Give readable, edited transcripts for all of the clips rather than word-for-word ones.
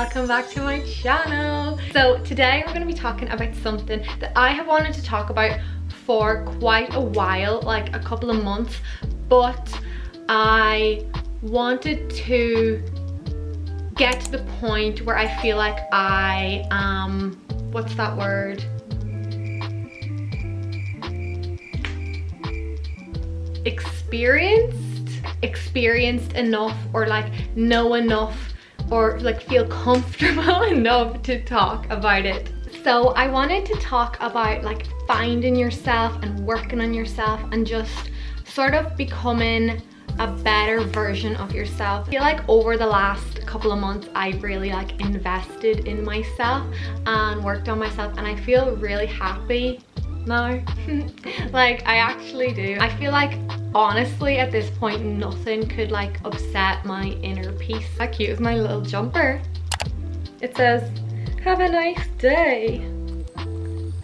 welcome back to my channel. So today we're going to be talking about something that I have wanted to talk about for quite a while, like a couple of months, but I wanted to get to the point where I feel like I am, what's that word? Experienced enough, or like know enough, or like feel comfortable enough to talk about it. So I wanted to talk about like finding yourself and working on yourself and just sort of becoming a better version of yourself. I feel like over the last couple of months I've really like invested in myself and worked on myself, and I feel really happy now. Like I actually do. I feel like honestly at this point nothing could like upset my inner peace. How cute is my little jumper? It says, "Have a nice day."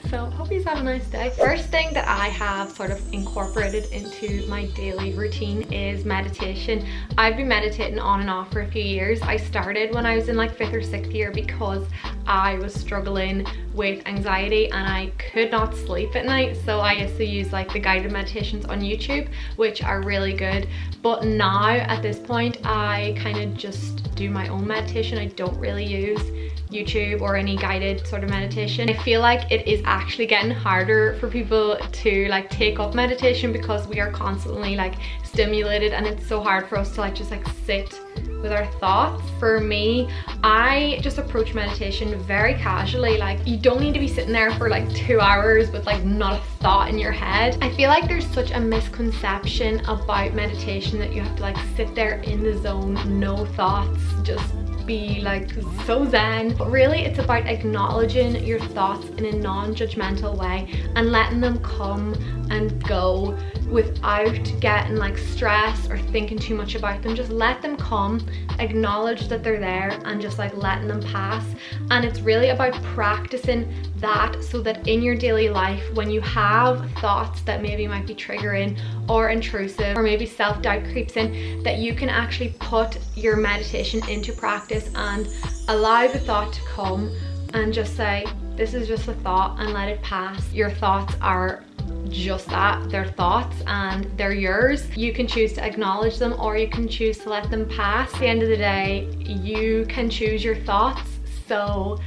So hope you have a nice day. First thing that I have sort of incorporated into my daily routine is meditation. I've been meditating on and off for a few years. I started when I was in like 5th or 6th year because I was struggling with anxiety and I could not sleep at night. So I used to use like the guided meditations on YouTube, which are really good. But now at this point, I kind of just do my own meditation. I don't really use YouTube or any guided sort of meditation. I feel like it is actually getting harder for people to like take up meditation because we are constantly like stimulated, and it's so hard for us to like just like sit with our thoughts. For me, I just approach meditation very casually. Like you don't need to be sitting there for like 2 hours with like not a thought in your head. I feel like there's such a misconception about meditation that you have to like sit there in the zone, no thoughts, just be like so zen. But really it's about acknowledging your thoughts in a non-judgmental way and letting them come and go without getting like stressed or thinking too much about them. Just let them come, acknowledge that they're there, and just like letting them pass. And it's really about practicing that so that in your daily life, when you have thoughts that maybe might be triggering or intrusive, or maybe self-doubt creeps in, that you can actually put your meditation into practice and allow the thought to come and just say, this is just a thought, and let it pass. Your thoughts are just that, they're thoughts and they're yours. You can choose to acknowledge them or you can choose to let them pass. At the end of the day, you can choose your thoughts, so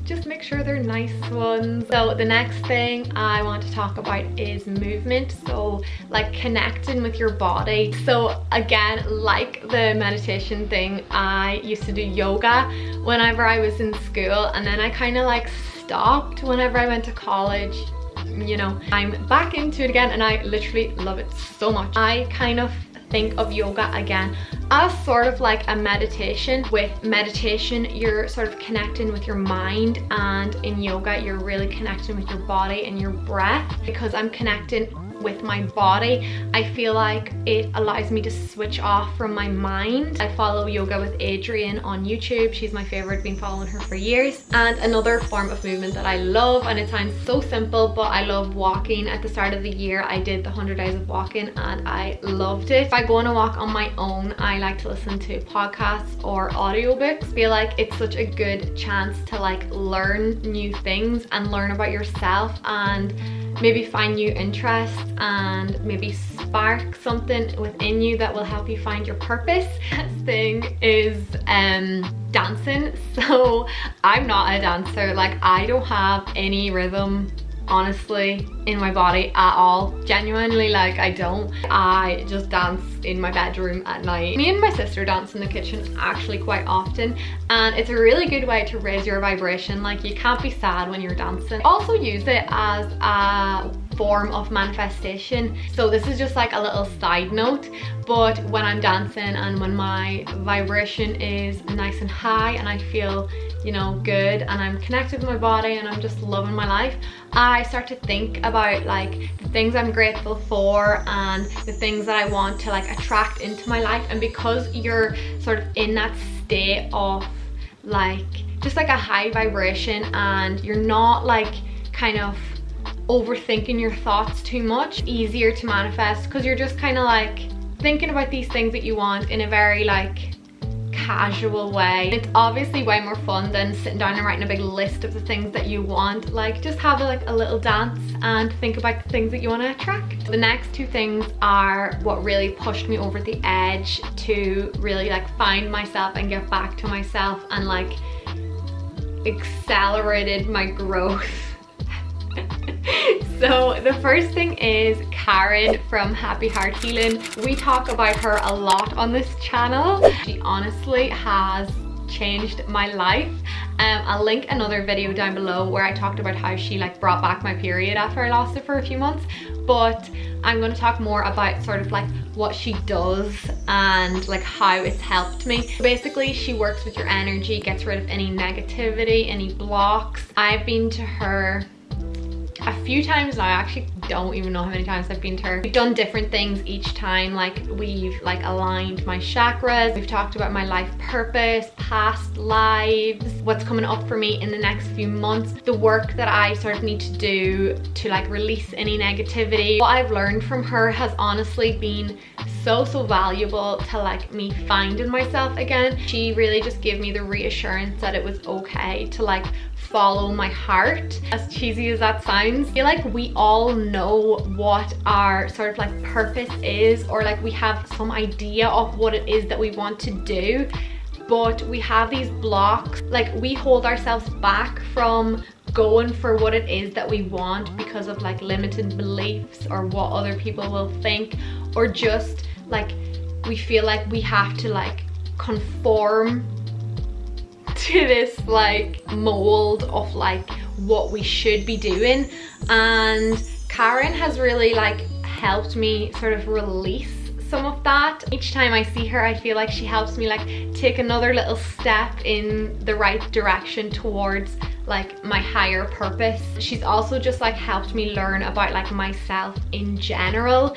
just make sure they're nice ones. So the next thing I want to talk about is movement. So like connecting with your body. So again, like the meditation thing, I used to do yoga whenever I was in school, and then I kind of like stopped whenever I went to college. You know, I'm back into it again and I literally love it so much. I kind of think of yoga again as sort of like a meditation. With meditation, you're sort of connecting with your mind, and in yoga, you're really connecting with your body and your breath. Because I'm connecting with my body, I feel like it allows me to switch off from my mind. I follow Yoga with Adrienne on YouTube. She's my favorite, been following her for years. And another form of movement that I love, and it sounds so simple, but I love walking. At the start of the year, I did the 100 days of walking and I loved it. If I go on a walk on my own, I like to listen to podcasts or audiobooks. I feel like it's such a good chance to like learn new things and learn about yourself, and maybe find new interests, and maybe spark something within you that will help you find your purpose. Next thing is dancing. So I'm not a dancer. Like I don't have any rhythm honestly in my body at all. Genuinely, like I don't. I just dance in my bedroom at night. Me and my sister dance in the kitchen actually quite often, and it's a really good way to raise your vibration. Like you can't be sad when you're dancing. I also use it as a form of manifestation. So this is just like a little side note, but when I'm dancing and when my vibration is nice and high and I feel, you know, good and I'm connected with my body and I'm just loving my life, I start to think about like the things I'm grateful for and the things that I want to like attract into my life. And because you're sort of in that state of like just like a high vibration, and you're not like kind of overthinking your thoughts too much, easier to manifest because you're just kind of like thinking about these things that you want in a very like casual way. It's obviously way more fun than sitting down and writing a big list of the things that you want. Like just have like a little dance and think about the things that you want to attract. The next two things are what really pushed me over the edge to really like find myself and get back to myself, and like accelerated my growth. So the first thing is Karen from Happy Heart Healing. We talk about her a lot on this channel. She honestly has changed my life. I'll link another video down below where I talked about how she like brought back my period after I lost it for a few months, but I'm going to talk more about sort of like what she does and like how it's helped me. Basically, she works with your energy, gets rid of any negativity, any blocks. I've been to her a few times now. I actually don't even know how many times I've been to her. We've done different things each time. Like we've like aligned my chakras, we've talked about my life purpose, past lives, what's coming up for me in the next few months, the work that I sort of need to do to like release any negativity. What I've learned from her has honestly been so valuable to like me finding myself again. She really just gave me the reassurance that it was okay to like follow my heart. As cheesy as that sounds, I feel like we all know what our sort of like purpose is, or like we have some idea of what it is that we want to do, but we have these blocks. Like we hold ourselves back from going for what it is that we want because of like limited beliefs or what other people will think, or just like we feel like we have to like conform to this like mold of like what we should be doing. And Karen has really like helped me sort of release some of that. Each time I see her, I feel like she helps me like take another little step in the right direction towards like my higher purpose. She's also just like helped me learn about like myself in general,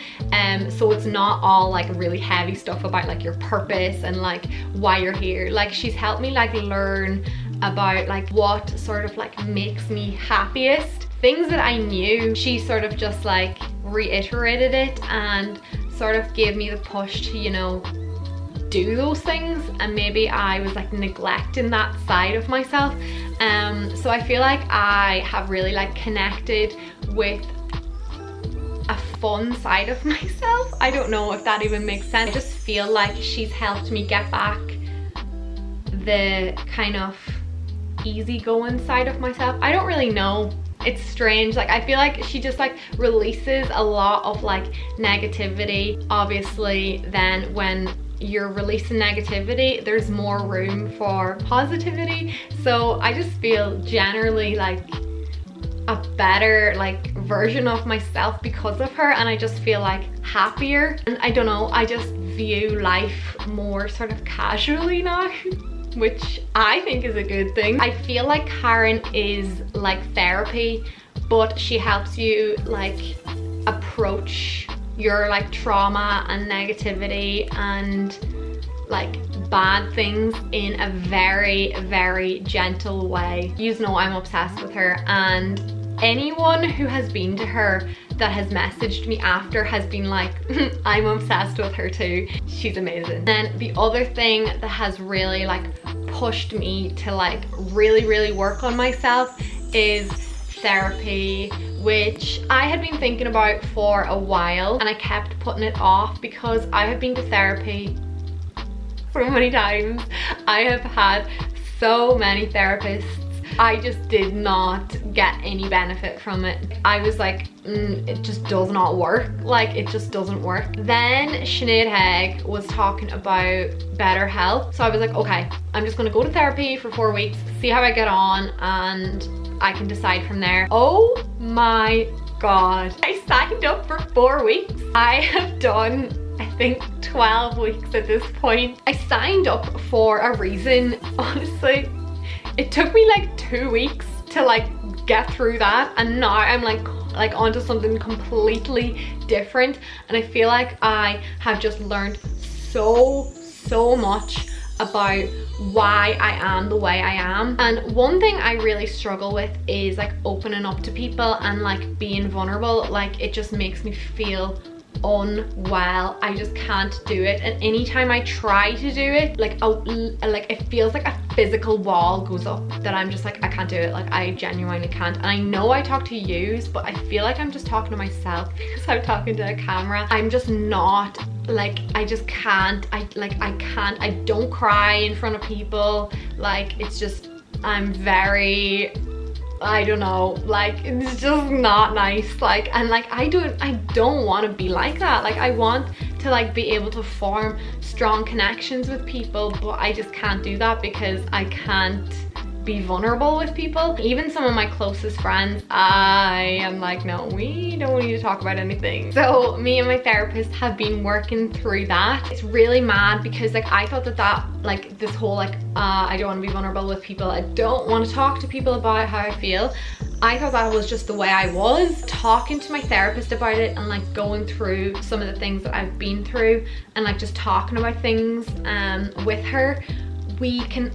so it's not all like really heavy stuff about like your purpose and like why you're here. Like she's helped me like learn about like what sort of like makes me happiest. Things that I knew, she sort of just like reiterated it and sort of gave me the push to, you know, do those things, and maybe I was like neglecting that side of myself. So I feel like I have really like connected with a fun side of myself. I don't know if that even makes sense. I just feel like she's helped me get back the kind of easygoing side of myself. I don't really know. It's strange. Like I feel like she just like releases a lot of like negativity. Obviously then when you're releasing negativity, there's more room for positivity. So I just feel generally like a better like version of myself because of her, and I just feel like happier. And I don't know, I just view life more sort of casually now, which I think is a good thing. I feel like Karen is like therapy, but she helps you like approach your like trauma and negativity and like bad things in a very gentle way. You know, I'm obsessed with her, and anyone who has been to her that has messaged me after has been like, I'm obsessed with her too. She's amazing. And the other thing that has really like pushed me to like really work on myself is therapy, which I had been thinking about for a while, and I kept putting it off because I have been to therapy so many times. I have had so many therapists. I just did not get any benefit from it. I was like, it just does not work. Like, it just doesn't work. Then Sinead Haig was talking about better health. So I was like, okay, I'm just gonna go to therapy for 4 weeks, see how I get on, and I can decide from there. Oh my God. I signed up for 4 weeks. I have done, I think, 12 weeks at this point. I signed up for a reason, honestly. It took me like 2 weeks to like get through that, and now I'm like onto something completely different, and I feel like I have just learned so much about why I am the way I am. And one thing I really struggle with is like opening up to people and like being vulnerable. Like, it just makes me feel unwell. I just can't do it, and anytime I try to do it, like it feels like a physical wall goes up that I'm just like, I can't do it. Like I genuinely can't. And I know I talk to yous, but I feel like I'm just talking to myself because I'm talking to a camera. I'm just not, like, I just can't. I can't. I don't cry in front of people. Like it's just, I'm very, I don't know, like it's just not nice. Like, and like I don't want to be like that. Like I want to like be able to form strong connections with people, but I just can't do that because I can't be vulnerable with people. Even some of my closest friends, I am like, no, we don't need to talk about anything. So me and my therapist have been working through that. It's really mad because like I thought that like this whole like I don't want to be vulnerable with people, I don't want to talk to people about how I feel, I thought that was just the way I was. Talking to my therapist about it and like going through some of the things that I've been through and like just talking about things with her, we can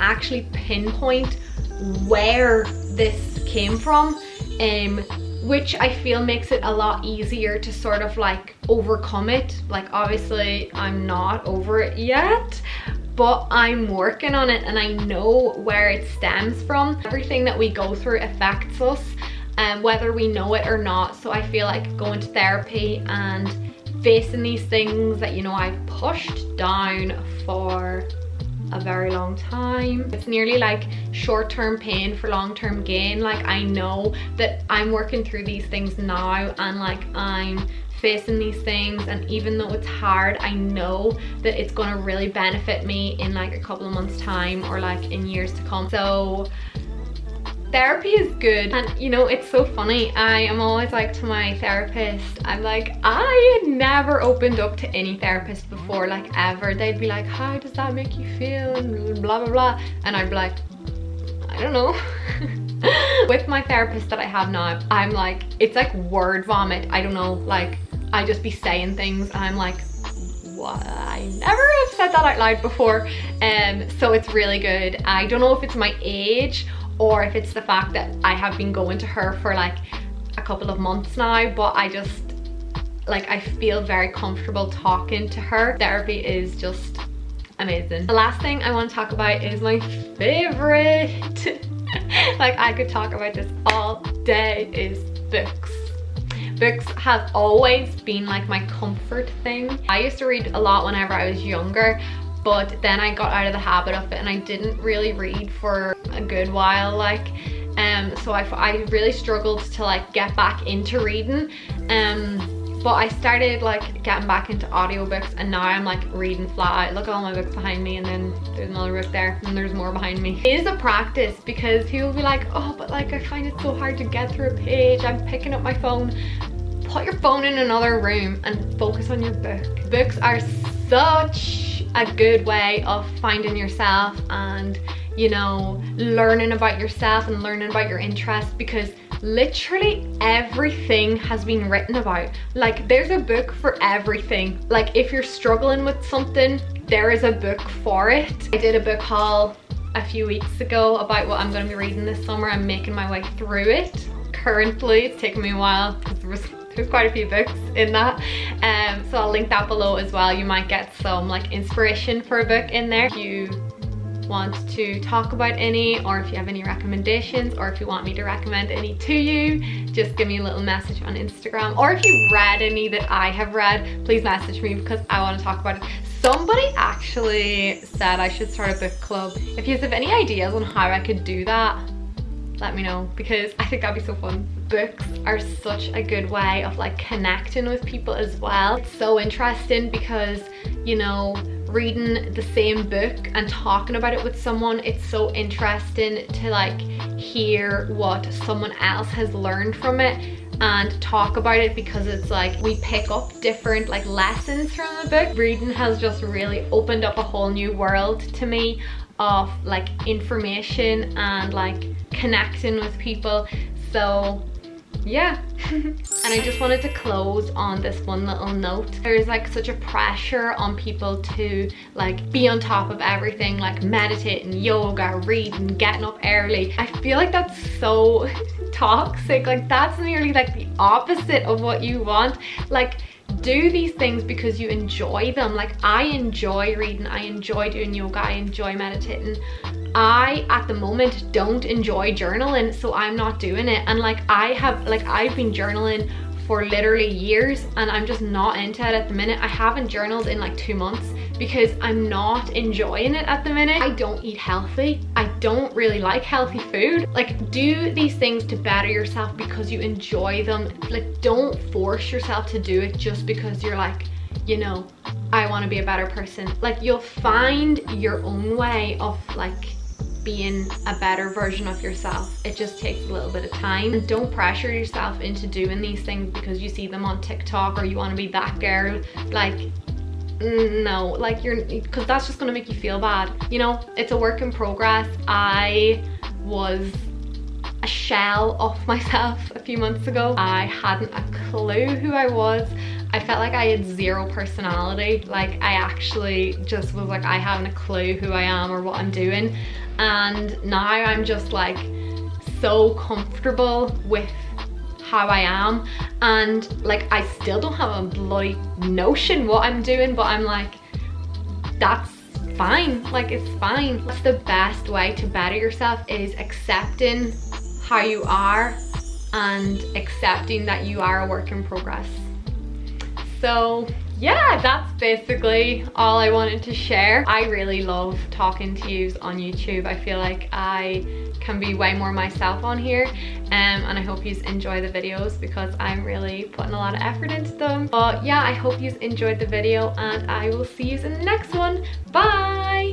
actually pinpoint where this came from, which I feel makes it a lot easier to sort of like overcome it. Like obviously I'm not over it yet, but I'm working on it and I know where it stems from. Everything that we go through affects us, whether we know it or not. So I feel like going to therapy and facing these things that, you know, I've pushed down for a very long time. It's nearly like short-term pain for long-term gain. Like I know that I'm working through these things now and like I'm facing these things, and even though it's hard, I know that it's gonna really benefit me in like a couple of months time or like in years to come. So therapy is good. And you know, it's so funny, I am always like to my therapist, I'm like, I had never opened up to any therapist before, like ever. They'd be like, how does that make you feel, and blah blah blah, and I'd be like, I don't know. With my therapist that I have now, I'm like, it's like word vomit. I don't know, like I just be saying things and I'm like, what? I never have said that out loud before. So it's really good. I don't know if it's my age or if it's the fact that I have been going to her for like a couple of months now, but I just like, I feel very comfortable talking to her. Therapy is just amazing. The last thing I want to talk about is my favorite like I could talk about this all day, is books. Books have always been like my comfort thing. I used to read a lot whenever I was younger, but then I got out of the habit of it and I didn't really read for a good while, like so I really struggled to like get back into reading, but I started like getting back into audiobooks, and now I'm like reading flat. Look at all my books behind me, and then there's another book there, and there's more behind me. It is a practice because people will be like, oh, but like I find it so hard to get through a page, I'm picking up my phone. Put your phone in another room and focus on your book. Books are such a good way of finding yourself and, you know, learning about yourself and learning about your interests, because literally everything has been written about. Like there's a book for everything. Like if you're struggling with something, there is a book for it. I did a book haul a few weeks ago about what I'm going to be reading this summer. I'm making my way through it. Currently, it's taken me a while because there's quite a few books in that, so I'll link that below as well. You might get some like inspiration for a book in there. If you want to talk about any, or if you have any recommendations, or if you want me to recommend any to you, just give me a little message on Instagram. Or if you've read any that I have read, please message me because I want to talk about it. Somebody actually said I should start a book club. If you have any ideas on how I could do that, let me know, because I think that'd be so fun. Books are such a good way of like connecting with people as well. It's so interesting because, you know, reading the same book and talking about it with someone, it's so interesting to like hear what someone else has learned from it and talk about it, because it's like we pick up different like lessons from the book. Reading has just really opened up a whole new world to me of like information and like connecting with people. So yeah. And I just wanted to close on this one little note. There's like such a pressure on people to like be on top of everything, like meditating, yoga, reading, getting up early. I feel like that's so toxic. Like that's nearly like the opposite of what you want. Like do these things because you enjoy them. Like I enjoy reading, I enjoy doing yoga, I enjoy meditating. I at the moment don't enjoy journaling, so I'm not doing it. And like I've been journaling for literally years and I'm just not into it at the minute. I haven't journaled in like 2 months because I'm not enjoying it at the minute. I don't eat healthy. I don't really like healthy food. Like do these things to better yourself because you enjoy them. Like don't force yourself to do it just because you're like, you know, I want to be a better person. Like you'll find your own way of like being a better version of yourself. It just takes a little bit of time. And don't pressure yourself into doing these things because you see them on TikTok or you want to be that girl. Like no, like because that's just gonna make you feel bad. You know, it's a work in progress. I was a shell of myself a few months ago. I hadn't a clue who I was. I felt like I had zero personality. Like I actually just was like, I haven't a clue who I am or what I'm doing. And now I'm just like so comfortable with how I am, and like I still don't have a bloody notion what I'm doing, but I'm like, that's fine. Like it's fine. That's the best way to better yourself, is accepting how you are and accepting that you are a work in progress. So yeah, that's basically all I wanted to share. I really love talking to you on YouTube. I feel like I can be way more myself on here, and I hope you enjoy the videos because I'm really putting a lot of effort into them. But yeah, I hope you enjoyed the video and I will see you in the next one. Bye!